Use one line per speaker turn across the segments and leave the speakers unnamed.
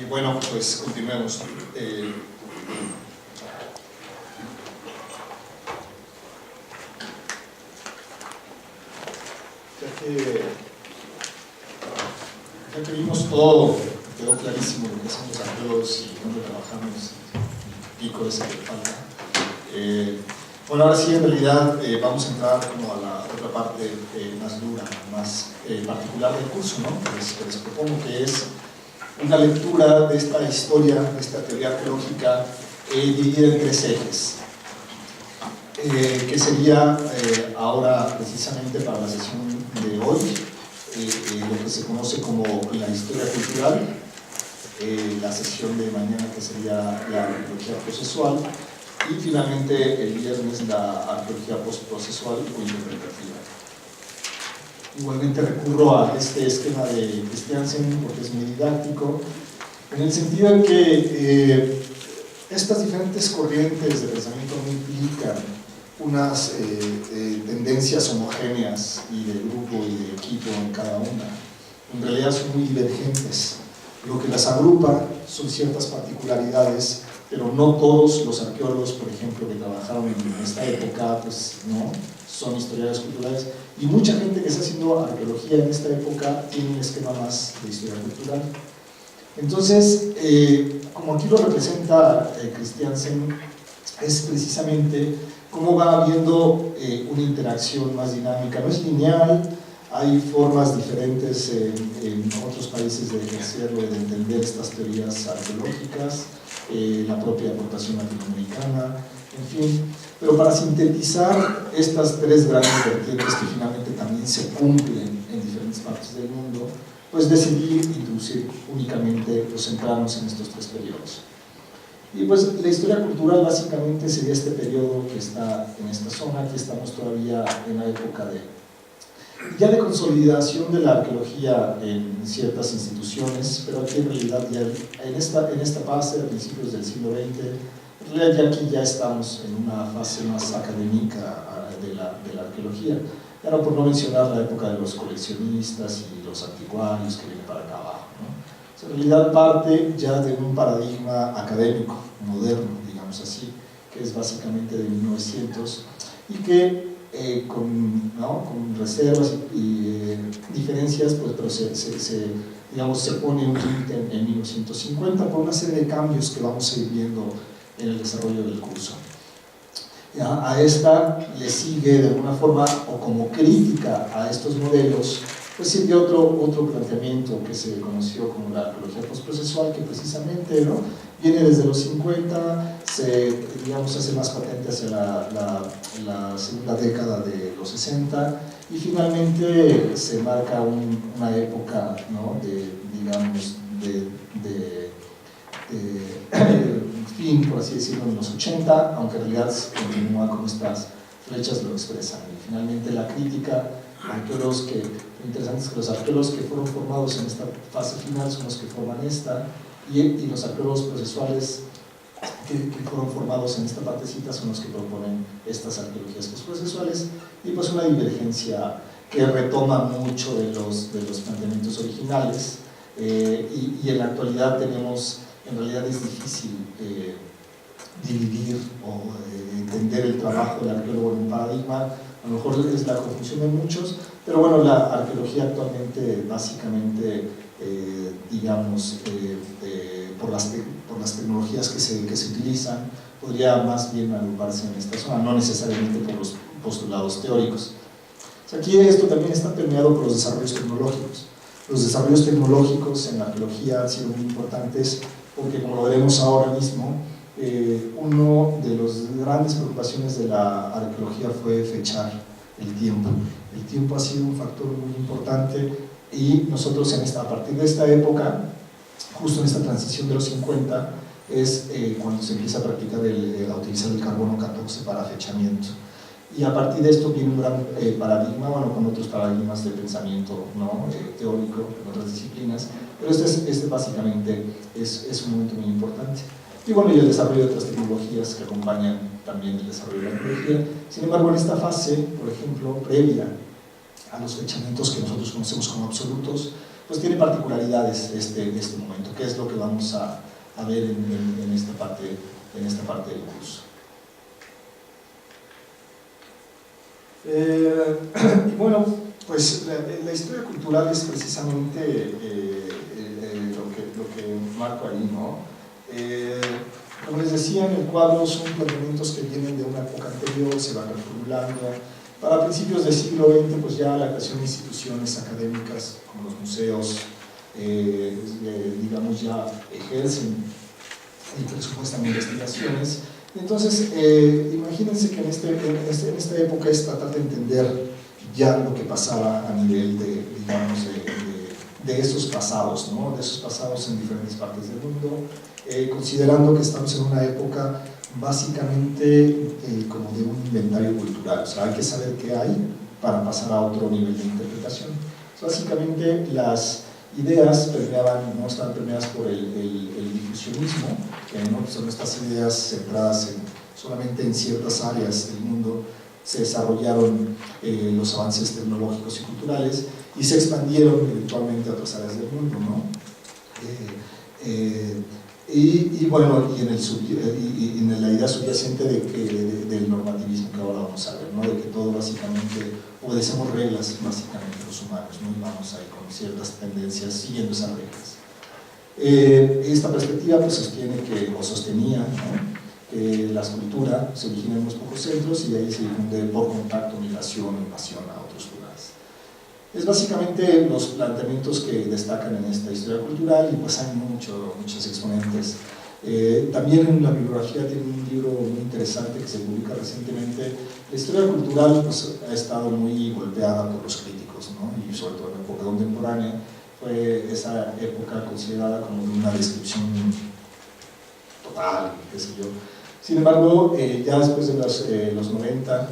Bueno, pues continuemos. Ya que vimos todo, quedó clarísimo lo que son los arqueólogos y dónde trabajamos, y pico ese que falta. Bueno, ahora sí, en realidad vamos a entrar como a la otra parte más dura, más particular del curso, ¿no? Que les propongo, que es una lectura de esta historia, de esta teoría arqueológica dividida en tres ejes, que sería ahora precisamente para la sesión de hoy lo que se conoce como la historia cultural, la sesión de mañana que sería la arqueología procesual, y finalmente el viernes la arqueología postprocesual o interpretativa. Igualmente recurro a este esquema de Christiansen porque es muy didáctico, en el sentido en que estas diferentes corrientes de pensamiento no implican unas tendencias homogéneas y de grupo y de equipo en cada una. En realidad son muy divergentes. Lo que las agrupa son ciertas particularidades, pero no todos los arqueólogos, por ejemplo, que trabajaron en esta época, pues no, son historiadores culturales, y mucha gente que está haciendo arqueología en esta época tiene un esquema más de historia cultural. Entonces, como aquí lo representa Christiansen, es precisamente cómo va habiendo una interacción más dinámica. No es lineal, hay formas diferentes en otros países de ejercerlo, de entender estas teorías arqueológicas, la propia aportación latinoamericana, en fin. Pero para sintetizar estas tres grandes vertientes que finalmente también se cumplen en diferentes partes del mundo, pues decidí introducir únicamente, pues centrarnos en estos tres periodos. Y pues la historia cultural básicamente sería este periodo que está en esta zona. Aquí estamos todavía en la época ya de consolidación de la arqueología en ciertas instituciones, pero aquí en realidad ya en esta fase, a principios del siglo XX, en realidad ya aquí ya estamos en una fase más académica de la arqueología. Ahora, por no mencionar la época de los coleccionistas y los anticuarios que viene para acá abajo, ¿no? En realidad parte ya de un paradigma académico, moderno, digamos así, que es básicamente de 1900, y que con reservas y diferencias, pues, pero se pone un límite en 1950 por una serie de cambios que vamos a ir viendo en el desarrollo del curso. A esta le sigue de alguna forma, o como crítica a estos modelos, pues sigue otro planteamiento que se conoció como la arqueología postprocesual, que precisamente, ¿no?, viene desde los 50, se hace más patente hacia la segunda década de los 60, y finalmente se marca una época, ¿no?, de fin, por así decirlo, en los 80, aunque en realidad continúa con estas flechas lo expresan. Y finalmente la crítica a arqueólogos que, lo interesante es que los arqueólogos que fueron formados en esta fase final son los que forman esta, y los arqueólogos procesuales que fueron formados en esta partecita son los que proponen estas arqueologías postprocesuales, y pues una divergencia que retoma mucho de los planteamientos originales, y en la actualidad tenemos, en realidad es difícil dividir o entender el trabajo del arqueólogo en un paradigma. A lo mejor es la confusión de muchos, pero bueno, la arqueología actualmente básicamente, por las tecnologías que se utilizan, podría más bien agruparse en esta zona, no necesariamente por los postulados teóricos. O sea, aquí esto también está permeado por los desarrollos tecnológicos. Los desarrollos tecnológicos en la arqueología han sido muy importantes porque, como lo veremos ahora mismo, una de las grandes preocupaciones de la arqueología fue fechar el tiempo. El tiempo ha sido un factor muy importante, y nosotros a partir de esta época, justo en esta transición de los 50, es cuando se empieza a practicar a utilizar el carbono 14 para fechamiento. Y a partir de esto viene un gran paradigma, bueno, con otros paradigmas de pensamiento, ¿no?, teórico en otras disciplinas, pero este básicamente es un momento muy importante. Y bueno, y el desarrollo de otras tecnologías que acompañan también el desarrollo de la arqueología. Sin embargo, en esta fase, por ejemplo, previa a los fechamientos que nosotros conocemos como absolutos, pues tiene particularidades este momento, que es lo que vamos a ver en esta parte del curso. Y bueno, pues la historia cultural es precisamente lo que marco ahí, ¿no? Como les decía, en el cuadro son planteamientos que vienen de una época anterior, se van reformulando. Para principios del siglo XX, pues ya la creación de instituciones académicas como los museos, digamos, ya ejercen y presupuestan investigaciones. Entonces, imagínense que en esta época es tratar de entender ya lo que pasaba a nivel de, digamos, de esos pasados, ¿no? De esos pasados en diferentes partes del mundo, considerando que estamos en una época básicamente como de un inventario cultural, o sea, hay que saber qué hay para pasar a otro nivel de interpretación. O sea, básicamente las ideas no estaban permeadas por el difusionismo, que no son estas ideas centradas solamente en ciertas áreas del mundo. Se desarrollaron los avances tecnológicos y culturales y se expandieron eventualmente a otras áreas del mundo, ¿no? Bueno, y en la idea subyacente del normativismo que ahora vamos a ver, ¿no? De que todo básicamente obedecemos reglas, básicamente los humanos, ¿no? Y vamos ahí con ciertas tendencias siguiendo esas reglas. Esta perspectiva pues sostenía, ¿no? Que la escultura se origina en unos pocos centros y de ahí se difunde por contacto, migración, invasión a otros lugares. Es básicamente los planteamientos que destacan en esta historia cultural y pues hay muchos exponentes. También en la bibliografía tiene un libro muy interesante que se publica recientemente. La historia cultural pues, ha estado muy golpeada por los críticos, ¿no? Y sobre todo en la época contemporánea fue esa época considerada como una descripción total, qué sé yo. Sin embargo, ya después de los 90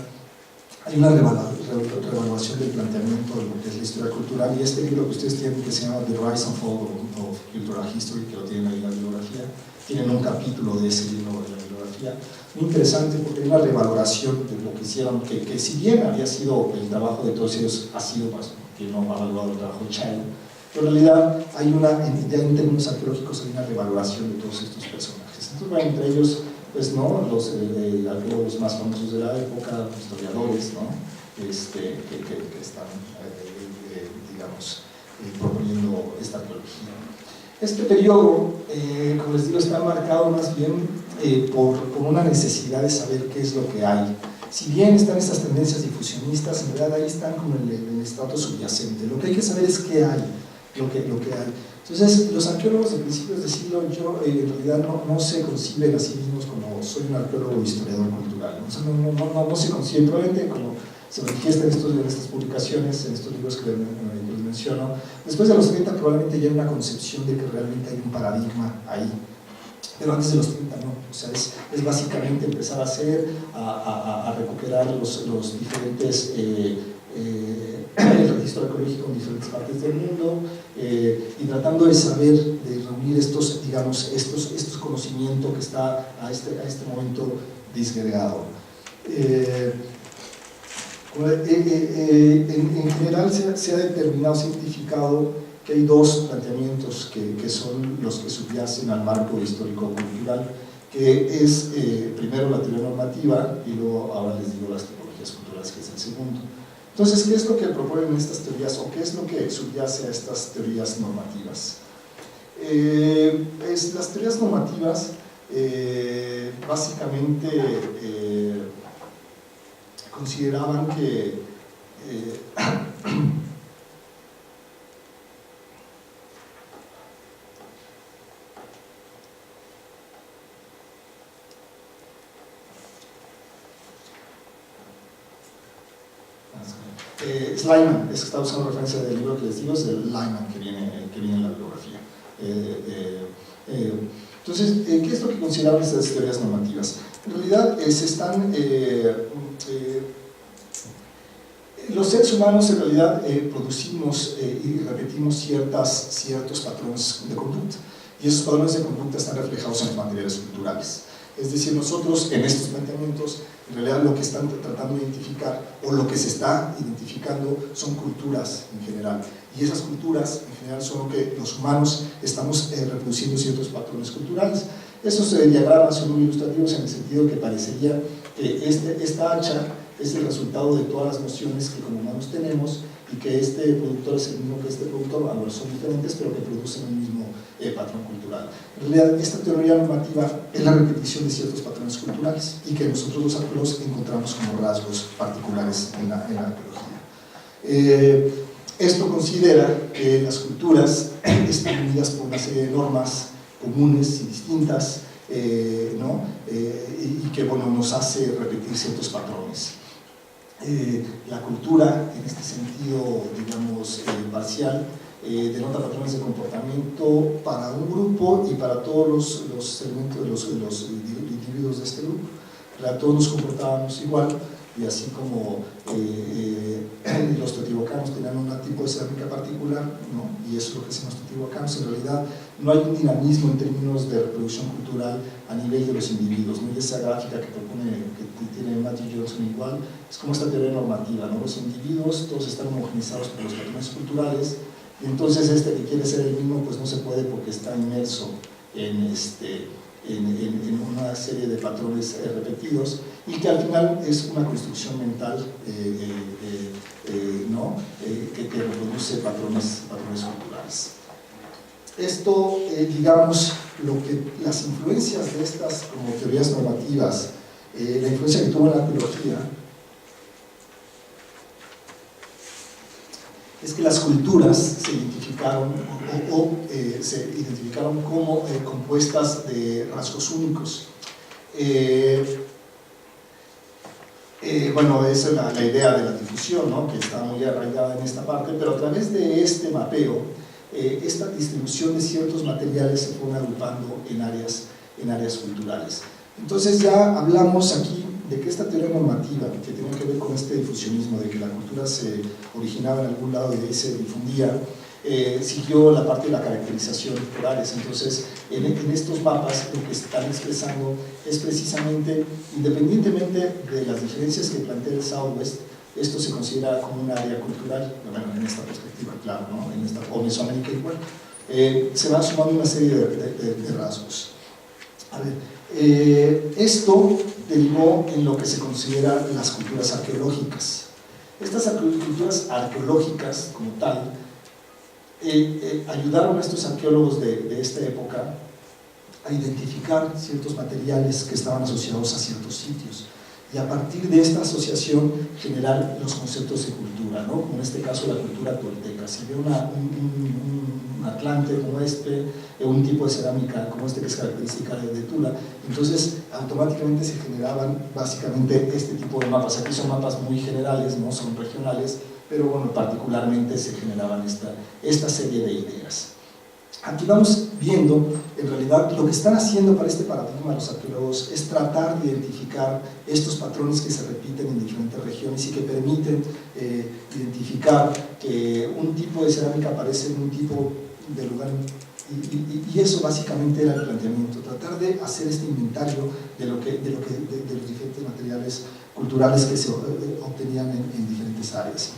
hay una revaluación del planteamiento de lo que es la historia cultural, y este libro que ustedes tienen, que se llama The Rise and Fall of Cultural History, que lo tienen ahí en la bibliografía, tienen un capítulo de ese libro de la bibliografía, muy interesante porque hay una revaloración de lo que hicieron, que si bien había sido el trabajo de todos ellos, ha sido más, que no ha evaluado el trabajo de Child, pero en realidad hay ya en términos arqueológicos hay una revaloración de todos estos personajes. Entonces, bueno, entre ellos, pues no, los arqueólogos más famosos de la época, historiadores, ¿no? Que están, digamos, proponiendo esta arqueología. Este periodo, como les digo, está marcado más bien por una necesidad de saber qué es lo que hay. Si bien están estas tendencias difusionistas, en realidad ahí están como en el estrato subyacente. Lo que hay que saber es qué hay, lo que hay. Entonces, los arqueólogos de principios de siglo, en realidad no se conciben a sí mismos como soy un arqueólogo historiador cultural, ¿no? O sea, no se conciben, probablemente como se manifiesta en estas publicaciones, en estos libros que les menciono. Después de los 30 probablemente ya hay una concepción de que realmente hay un paradigma ahí, pero antes de los 30 no. O sea, es básicamente empezar a recuperar los diferentes el registro arqueológico en diferentes partes del mundo, y tratando de saber, de reunir estos conocimientos que está a este momento disgregado. En general se ha determinado, se ha identificado que hay dos planteamientos que son los que subyacen al marco histórico-cultural, que es primero la teoría normativa y luego ahora les digo las tipologías culturales, que es el segundo. Entonces, ¿qué es lo que proponen estas teorías o qué es lo que subyace a estas teorías normativas? Las teorías normativas básicamente consideraban que Sleiman, es que está usando referencia del libro que les digo, es de Lyman que viene en la bibliografía. Entonces, ¿qué es lo que consideraban estas teorías normativas? En realidad, los seres humanos en realidad producimos y repetimos ciertos patrones de conducta, y esos patrones de conducta están reflejados en los materiales culturales. Es decir, nosotros en estos planteamientos, en realidad lo que están tratando de identificar, o lo que se está identificando, son culturas en general. Y esas culturas en general son lo que los humanos estamos reproduciendo ciertos patrones culturales. Esos diagramas son muy ilustrativos en el sentido que parecería que esta hacha es el resultado de todas las nociones que como humanos tenemos, y que este productor es el mismo que este productor, ambos son diferentes, pero que producen el mismo patrón cultural. En realidad, esta teoría normativa es la repetición de ciertos patrones culturales y que nosotros los arqueólogos encontramos como rasgos particulares en la arqueología. Esto considera que las culturas están unidas por una serie de normas comunes y distintas, ¿no? Y que bueno, nos hace repetir ciertos patrones. La cultura, en este sentido, digamos, parcial, denota patrones de comportamiento para un grupo y para todos los individuos de este grupo. Todos nos comportábamos igual, y así como los teotihuacanos tenían un tipo de cerámica particular, ¿no? Y eso es lo que hacen los teotihuacanos, en realidad no hay un dinamismo en términos de reproducción cultural a nivel de los individuos, ¿no? Y esa gráfica que propone, que tiene Matthew Johnson igual, es como esta teoría normativa, ¿no? Los individuos todos están homogenizados por los patrones culturales, y entonces este que quiere ser el mismo pues no se puede porque está inmerso en una serie de patrones repetidos, y que al final es una construcción mental ¿no? que reproduce patrones culturales. Esto, digamos, las influencias de estas como teorías normativas, la influencia que tuvo en la arqueología, es que las culturas se identificaron como compuestas de rasgos únicos. Bueno, esa es la idea de la difusión, ¿no? Que está muy arraigada en esta parte, pero a través de este mapeo, esta distribución de ciertos materiales se fueron agrupando en áreas culturales. Entonces ya hablamos aquí de que esta teoría normativa, que tiene que ver con este difusionismo, de que la cultura se originaba en algún lado y de ahí se difundía, siguió la parte de la caracterización por áreas. Entonces, en estos mapas lo que están expresando es precisamente, independientemente de las diferencias que plantea el Southwest, esto se considera como un área cultural, bueno, en esta perspectiva, claro, ¿no? En esta, o Mesoamérica igual, se va sumando una serie de rasgos. A ver, esto derivó en lo que se considera las culturas arqueológicas. Estas culturas arqueológicas, como tal, ayudaron a estos arqueólogos de esta época a identificar ciertos materiales que estaban asociados a ciertos sitios, y a partir de esta asociación generar los conceptos de cultura, ¿no? Como en este caso la cultura tolteca. Si ve un atlante como este, un tipo de cerámica como este que es característica de Tula, entonces automáticamente se generaban básicamente este tipo de mapas. Aquí son mapas muy generales, no son regionales, pero bueno, particularmente se generaban esta serie de ideas. Aquí vamos viendo, en realidad, lo que están haciendo para este paradigma los arqueólogos es tratar de identificar estos patrones que se repiten en diferentes regiones y que permiten identificar que un tipo de cerámica aparece en un tipo de lugar, y eso básicamente era el planteamiento, tratar de hacer este inventario de los diferentes materiales culturales que se obtenían en diferentes áreas.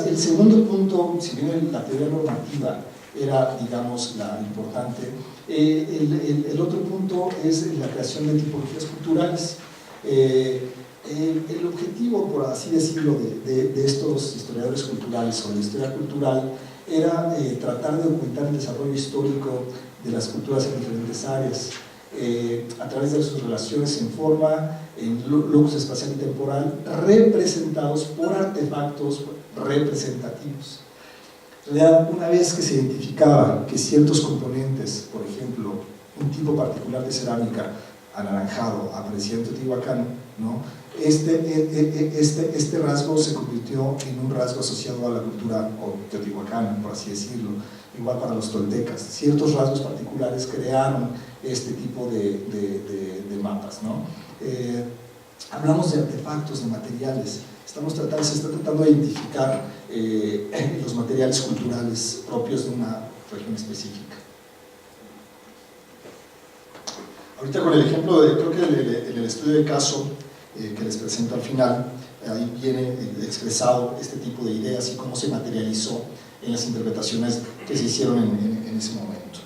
El segundo punto, si bien la teoría normativa era, digamos, la importante, el otro punto es la creación de tipologías culturales. El objetivo, por así decirlo, de estos historiadores culturales o de la historia cultural era tratar de documentar el desarrollo histórico de las culturas en diferentes áreas, a través de sus relaciones en forma, en locus espacial y temporal, representados por artefactos representativos. En realidad, una vez que se identificaba que ciertos componentes, por ejemplo, un tipo particular de cerámica anaranjado aparecía en Teotihuacán, ¿no? Este rasgo se convirtió en un rasgo asociado a la cultura teotihuacana, por así decirlo. Igual para los toltecas, ciertos rasgos particulares crearon este tipo de mapas, ¿no? Hablamos de artefactos, de materiales. Se está tratando de identificar los materiales culturales propios de una región específica. Ahorita con el ejemplo, creo que en el estudio de caso que les presento al final, ahí viene expresado este tipo de ideas y cómo se materializó en las interpretaciones que se hicieron en ese momento.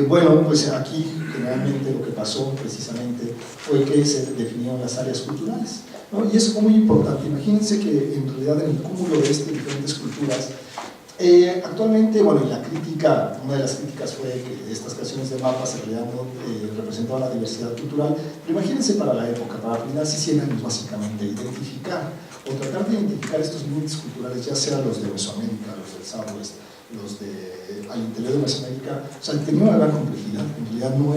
Bueno, pues aquí generalmente lo que pasó precisamente fue que se definieron las áreas culturales, ¿no? Y eso fue muy importante. Imagínense que en realidad en el cúmulo de diferentes culturas, actualmente, bueno, y la crítica, una de las críticas fue que estas creaciones de mapas en realidad no representaban la diversidad cultural, pero imagínense para la época, para la primera hace 100 años básicamente, identificar o tratar de identificar estos límites culturales, ya sean los de Mesoamérica, los del Southwest, los al interior de Mesoamérica, o sea, tenía una gran complejidad. En realidad no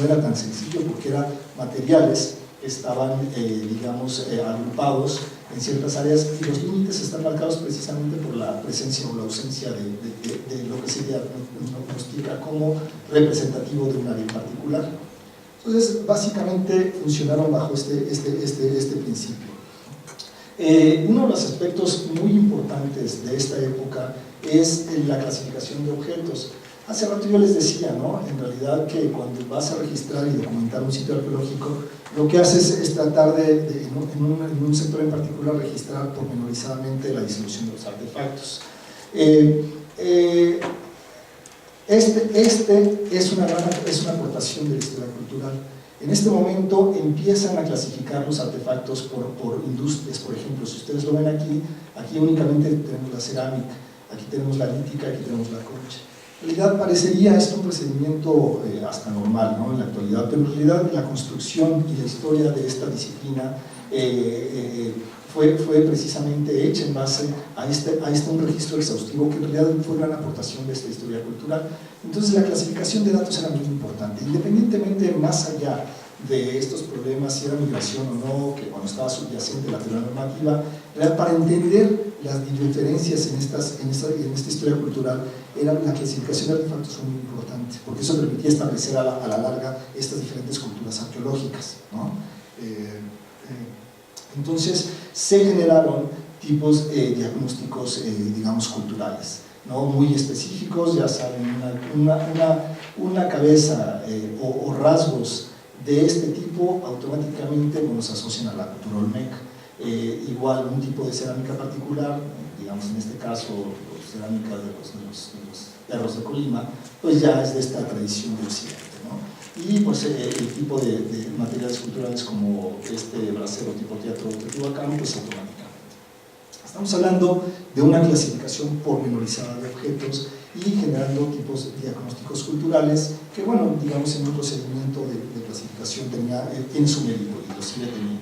era tan sencillo porque eran materiales que estaban, digamos, agrupados en ciertas áreas y los límites están marcados precisamente por la presencia o la ausencia de lo que se diagnostica como representativo de un área en particular. Entonces, básicamente funcionaron bajo este principio. Uno de los aspectos muy importantes de esta época es la clasificación de objetos. Hace rato yo les decía, ¿no? En realidad que cuando vas a registrar y documentar un sitio arqueológico, lo que haces es tratar de en un sector en particular, registrar pormenorizadamente la distribución de los artefactos. Es una aportación de la historia cultural. En este momento empiezan a clasificar los artefactos por industrias. Por ejemplo, si ustedes lo ven aquí únicamente tenemos la cerámica, aquí tenemos la lítica, aquí tenemos la concha. En realidad parecería esto un procedimiento hasta normal, ¿no? En la actualidad, pero en realidad la construcción y la historia de esta disciplina fue precisamente hecha en base a un registro exhaustivo que en realidad fue una aportación de esta historia cultural. Entonces la clasificación de datos era muy importante, independientemente más allá de estos problemas, si era migración o no, que cuando estaba subyacente la teoría normativa, para entender las diferencias en esta historia cultural, la clasificación de artefactos fue muy importante, porque eso permitía establecer a la larga estas diferentes culturas arqueológicas, ¿no? Entonces se generaron tipos diagnósticos, digamos, culturales, ¿no? Muy específicos, ya saben, una cabeza o rasgos de este tipo automáticamente nos asocian a la cultura olmeca. Igual un tipo de cerámica particular, digamos en este caso cerámica de los perros de Colima, pues ya es de esta tradición de Occidente, ¿no? Y pues el tipo de materiales culturales como este brasero tipo teatro teotihuacano, pues automáticamente. Estamos hablando de una clasificación pormenorizada de objetos y generando tipos diagnósticos culturales que, bueno, digamos en un procedimiento de clasificación tiene su mérito y lo sigue teniendo.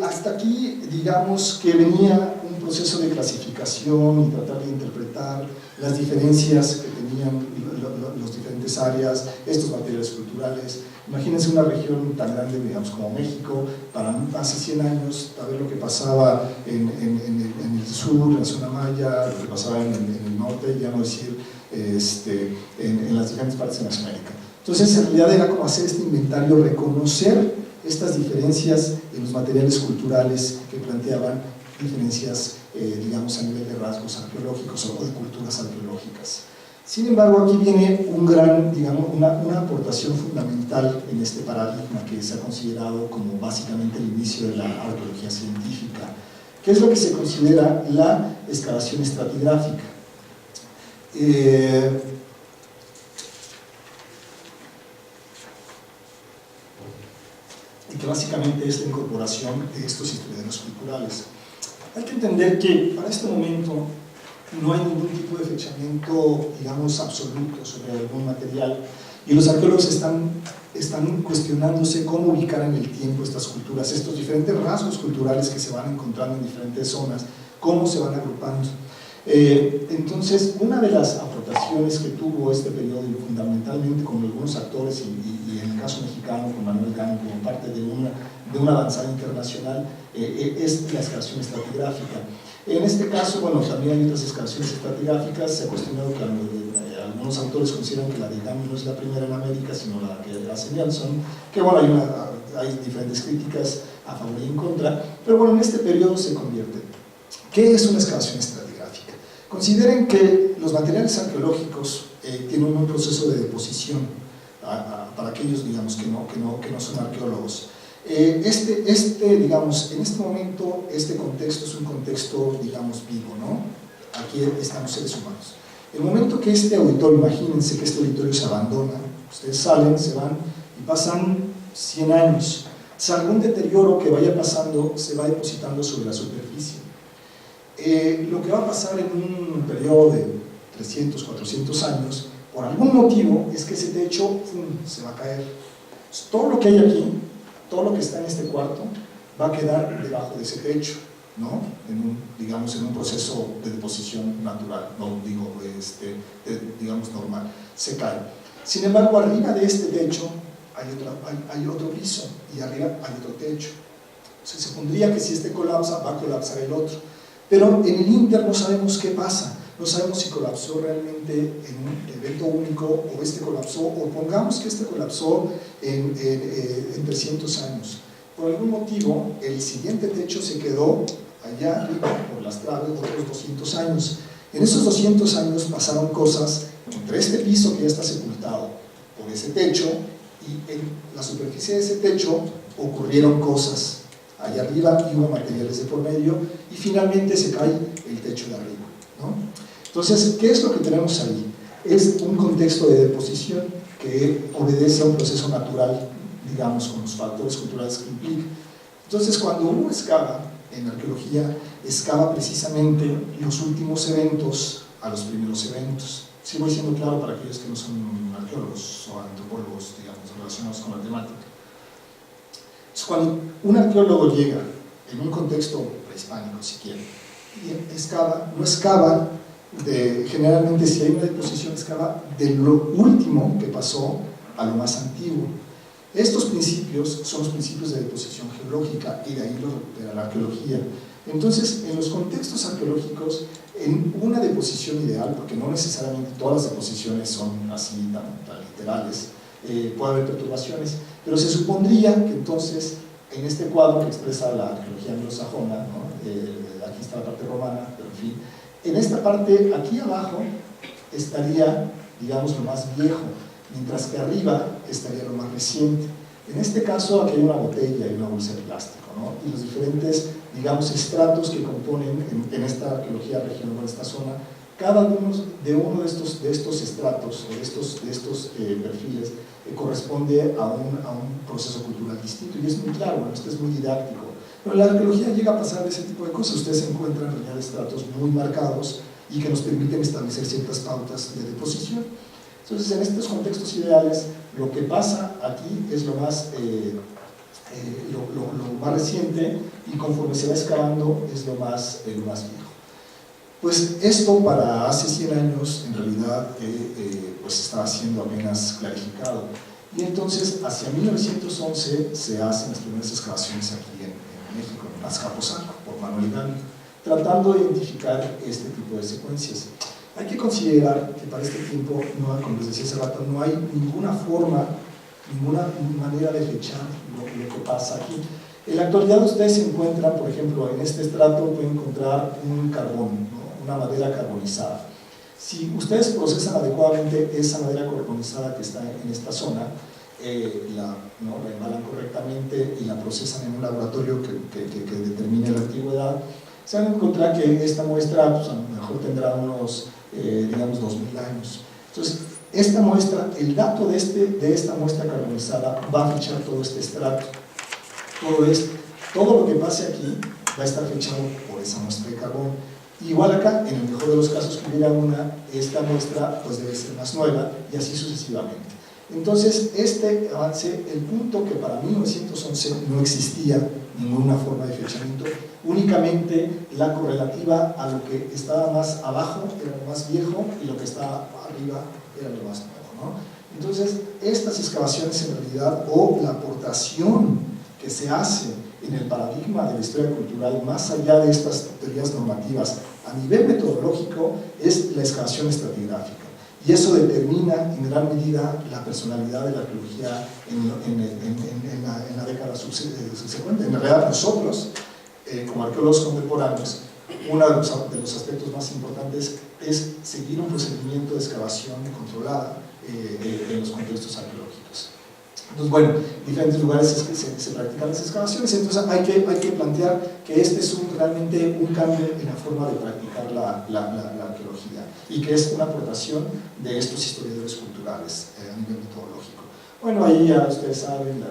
Hasta aquí, digamos que venía un proceso de clasificación y tratar de interpretar las diferencias que tenían las diferentes áreas, estos materiales culturales. Imagínense una región tan grande, digamos, como México, para hace 100 años, a ver lo que pasaba en el sur, en la zona maya, lo que pasaba en el norte, ya no decir, en las diferentes partes de Mesoamérica. Entonces, en realidad era como hacer este inventario, reconocer estas diferencias en los materiales culturales que planteaban diferencias, digamos, a nivel de rasgos arqueológicos o de culturas arqueológicas. Sin embargo, aquí viene una aportación fundamental en este paradigma que se ha considerado como básicamente el inicio de la arqueología científica, que es lo que se considera la excavación estratigráfica. Y que básicamente es la incorporación de estos historiadores culturales. Hay que entender que para este momento no hay ningún tipo de fechamiento, digamos, absoluto sobre algún material, y los arqueólogos están cuestionándose cómo ubicar en el tiempo estas culturas, estos diferentes rasgos culturales que se van encontrando en diferentes zonas, cómo se van agrupando. Entonces, una de las aportaciones que tuvo este periodo, fundamentalmente con algunos actores, y en el caso mexicano, con Manuel Cano, como parte de una avanzada internacional, es la excavación estratigráfica. En este caso, bueno, también hay otras excavaciones estratigráficas. Se ha cuestionado que algunos autores consideran que la de Gami no es la primera en América, sino la que hace Nelson, que bueno, hay diferentes críticas a favor y en contra, pero bueno, en este periodo se convierte. ¿Qué es una excavación estratigráfica? Consideren que los materiales arqueológicos tienen un proceso de deposición para aquellos, digamos, que no son arqueólogos. Digamos, en este momento, este contexto es un contexto, digamos, vivo, ¿no? Aquí estamos seres humanos. El momento que este auditorio, imagínense que este auditorio se abandona, ustedes salen, se van y pasan 100 años. Si algún deterioro que vaya pasando se va depositando sobre la superficie. Lo que va a pasar en un periodo de 300, 400 años, por algún motivo, es que ese techo se va a caer. Todo lo que hay aquí, todo lo que está en este cuarto, va a quedar debajo de ese techo, ¿no? Digamos, en un proceso de deposición natural, no digo, digamos, normal, se cae. Sin embargo, arriba de este techo hay otro piso y arriba hay otro techo. O sea, se supondría que si este colapsa, va a colapsar el otro. Pero en el inter no sabemos qué pasa, no sabemos si colapsó realmente en un evento único o este colapsó, o pongamos que este colapsó en 300 años. Por algún motivo, el siguiente techo se quedó allá arriba por las traves otros 200 años. En esos 200 años pasaron cosas entre este piso que ya está sepultado por ese techo y en la superficie de ese techo ocurrieron cosas. Allá arriba hubo materiales de por medio y finalmente se cae el techo de arriba, ¿no? Entonces, ¿qué es lo que tenemos ahí? Es un contexto de deposición que obedece a un proceso natural, digamos, con los factores culturales que implica. Entonces, cuando uno excava en arqueología, excava precisamente los últimos eventos a los primeros eventos. Sí voy siendo claro para aquellos que no son arqueólogos o antropólogos, digamos, relacionados con la temática. Entonces, cuando un arqueólogo llega en un contexto prehispánico, si quiere, y excava, no excava generalmente, si hay una deposición, excava de lo último que pasó a lo más antiguo. Estos principios son los principios de deposición geológica y de ahí lo recupera la arqueología. Entonces, en los contextos arqueológicos, en una deposición ideal, porque no necesariamente todas las deposiciones son así tan literales, puede haber perturbaciones, pero se supondría que entonces, en este cuadro que expresa la arqueología anglosajona, ¿no? Aquí está la parte romana, pero en fin, en esta parte, aquí abajo, estaría, digamos, lo más viejo, mientras que arriba estaría lo más reciente. En este caso, aquí hay una botella y una bolsa de plástico, ¿no? Y los diferentes, digamos, estratos que componen en esta arqueología regional, en esta zona, cada uno de estos estratos o de estos perfiles corresponde a un proceso cultural distinto, y es muy claro, bueno, esto es muy didáctico. Pero la arqueología llega a pasar de ese tipo de cosas. Ustedes encuentran en realidad estratos muy marcados y que nos permiten establecer ciertas pautas de deposición. Entonces, en estos contextos ideales, lo que pasa aquí es lo más reciente, y conforme se va excavando es lo más viejo. Pues esto para hace 100 años, en realidad, pues estaba siendo apenas clarificado. Y entonces, hacia 1911 se hacen las primeras excavaciones aquí en México, en Azcapotzalco, por Manuel Gálvez, tratando de identificar este tipo de secuencias. Hay que considerar que para este tiempo, como les decía hace rato, no hay ninguna forma, ninguna manera de fechar lo que pasa aquí. En la actualidad ustedes se encuentran, por ejemplo, en este estrato pueden encontrar un carbón, ¿no? Una madera carbonizada. Si ustedes procesan adecuadamente esa madera carbonizada que está en esta zona, la embalan correctamente y la procesan en un laboratorio que determine la antigüedad, se van a encontrar que esta muestra, pues, a lo mejor tendrá unos, digamos, 2000 años. Entonces, esta muestra, el dato de esta muestra carbonizada va a fechar todo este estrato. Todo lo que pase aquí va a estar fechado por esa muestra de carbón. Igual acá, en el mejor de los casos que hubiera esta muestra pues debe ser más nueva, y así sucesivamente. Entonces, este avance, el punto que para 1911 no existía ninguna forma de fechamiento, únicamente la correlativa a lo que estaba más abajo era lo más viejo y lo que estaba arriba era lo más nuevo, ¿no? Entonces, estas excavaciones en realidad, o la aportación que se hace en el paradigma de la historia cultural, más allá de estas teorías normativas, a nivel metodológico, es la excavación estratigráfica. Y eso determina en gran medida la personalidad de la arqueología en la década subsecuente. En realidad nosotros, como arqueólogos contemporáneos, Uno de los aspectos más importantes es seguir un procedimiento de excavación controlada en los contextos arqueológicos. Entonces, bueno, en diferentes lugares se practican las excavaciones, entonces hay que plantear que este es realmente un cambio en la forma de practicar la arqueología y que es una aportación de estos historiadores culturales a nivel metodológico. Bueno, ahí ya ustedes saben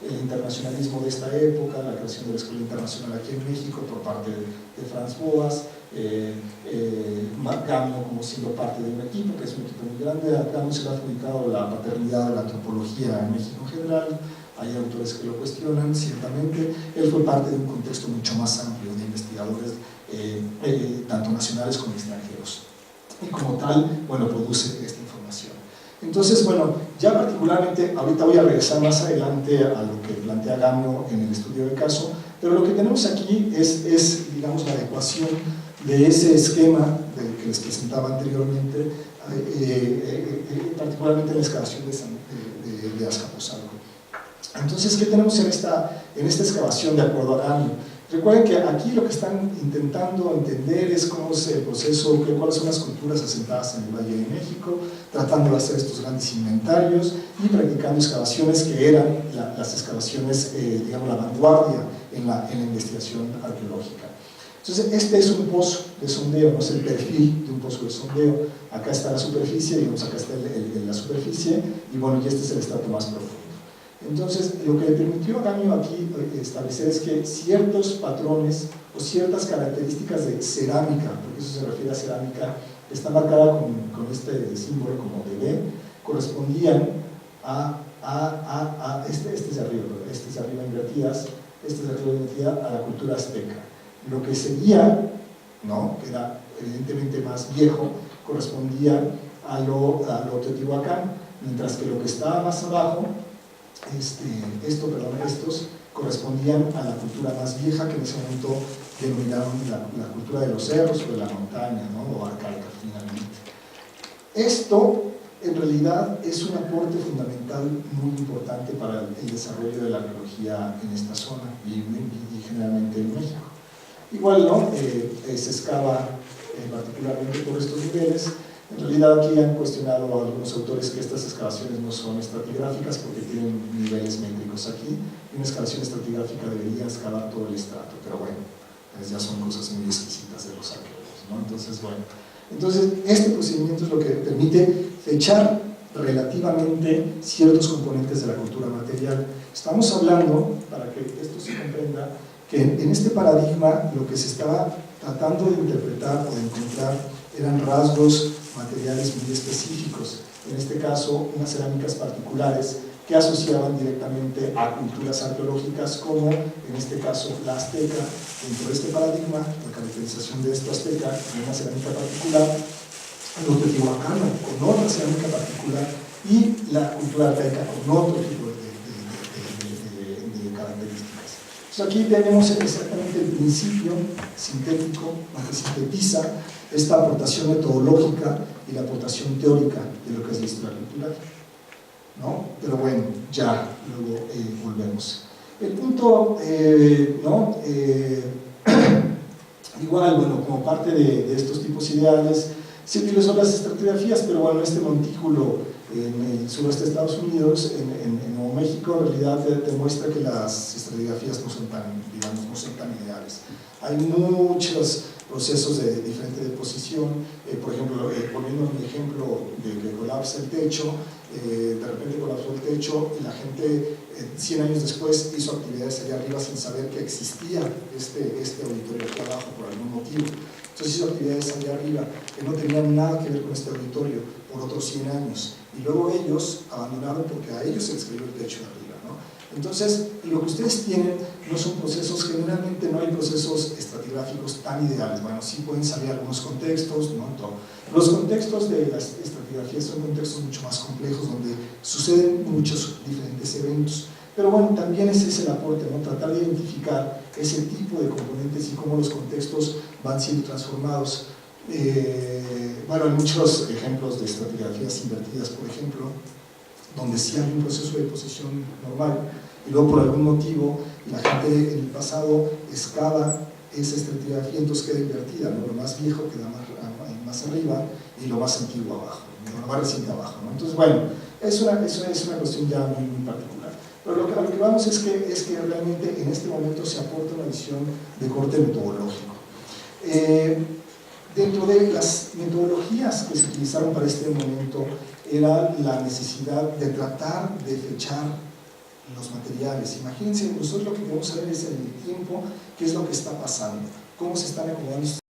el internacionalismo de esta época, la creación de la Escuela Internacional aquí en México por parte de Franz Boas, Gamio como siendo parte de un equipo, que es un equipo muy grande. A Gamio se le ha adjudicado la paternidad de la antropología en México en general, hay autores que lo cuestionan, ciertamente. Él fue parte de un contexto mucho más amplio de investigadores, tanto nacionales como extranjeros, y como tal, bueno, produce esta información. Entonces, bueno, ya particularmente, ahorita voy a regresar más adelante a lo que plantea Gamio en el estudio de caso, pero lo que tenemos aquí es digamos, la adecuación de ese esquema que les presentaba anteriormente, particularmente en la excavación de Azcapotzalco. Entonces, ¿qué tenemos en esta excavación de acuerdo a Gamio? Recuerden que aquí lo que están intentando entender es cómo es el proceso, cuáles son las culturas asentadas en el Valle de México, tratando de hacer estos grandes inventarios y practicando excavaciones que eran las excavaciones, digamos, la vanguardia en la investigación arqueológica. Entonces, este es un pozo de sondeo, no es el perfil de un pozo de sondeo. Acá está la superficie, digamos, acá está la superficie, y bueno, y este es el estrato más profundo. Entonces, lo que le permitió a Gamio aquí establecer es que ciertos patrones o ciertas características de cerámica, porque eso se refiere a cerámica, está marcada con este símbolo como de B, correspondían este es de arriba invertidas, a la cultura azteca. Lo que seguía, ¿no?, que era evidentemente más viejo, correspondía a lo teotihuacán, mientras que lo que estaba más abajo, estos correspondían a la cultura más vieja, que en ese momento denominaron la cultura de los cerros o de la montaña, ¿no?, o arcaica finalmente. Esto en realidad es un aporte fundamental muy importante para el desarrollo de la arqueología en esta zona y generalmente en México. Igual, ¿no?, se excava particularmente por estos niveles. En realidad aquí han cuestionado a algunos autores que estas excavaciones no son estratigráficas porque tienen niveles métricos aquí, y una excavación estratigráfica debería excavar todo el estrato, pero bueno, ya son cosas muy exquisitas de los arqueólogos, ¿no? Entonces, bueno, este procedimiento es lo que permite fechar relativamente ciertos componentes de la cultura material. Estamos hablando, para que esto se comprenda, que en este paradigma lo que se estaba tratando de interpretar o de encontrar eran rasgos materiales muy específicos, en este caso unas cerámicas particulares que asociaban directamente a culturas arqueológicas como en este caso la azteca. Dentro de este paradigma, la caracterización de esto azteca en una cerámica particular, lo teotihuacano con otra cerámica particular y la cultura arcaica con otro tipo de características. Entonces aquí tenemos exactamente el principio sintético, que sintetiza esta aportación metodológica y la aportación teórica de lo que es la historia cultural, ¿no? Pero bueno, ya luego volvemos. El punto, ¿no? Igual, bueno, como parte de estos tipos ideales, se utilizó las estratigrafías, pero bueno, este montículo en el sureste de Estados Unidos, en Nuevo México, en realidad demuestra que las estratigrafías no son tan, digamos, no son tan ideales. Hay muchos procesos de diferente deposición, por ejemplo, poniendo un ejemplo de que colapsa el techo, de repente colapsó el techo y la gente 100 años después hizo actividades allá arriba sin saber que existía este auditorio aquí abajo por algún motivo. Entonces hizo actividades allá arriba que no tenían nada que ver con este auditorio por otros 100 años y luego ellos abandonaron porque a ellos se les cayó el techo de arriba, ¿no? Entonces, lo que ustedes tienen no son procesos, generalmente no hay procesos estratigráficos tan ideales. Bueno, sí pueden salir algunos contextos, no todo. Los contextos de las estratigrafías son contextos mucho más complejos, donde suceden muchos diferentes eventos. Pero bueno, también ese es el aporte, ¿no? Tratar de identificar ese tipo de componentes y cómo los contextos van siendo transformados. Bueno, hay muchos ejemplos de estratigrafías invertidas, por ejemplo, donde sí hay un proceso de deposición normal y luego por algún motivo la gente en el pasado excava
esa estratigrafía entonces queda invertida, ¿no? Lo más viejo queda más arriba y lo más antiguo abajo, lo más reciente abajo, ¿no? Entonces, bueno, eso es una cuestión ya muy, muy particular. Pero a lo que vamos es que realmente en este momento se aporta una visión de corte metodológico. Dentro de las metodologías que se utilizaron para este momento era la necesidad de tratar de fechar los materiales. Imagínense, nosotros lo que queremos saber es en el tiempo qué es lo que está pasando, cómo se están acomodando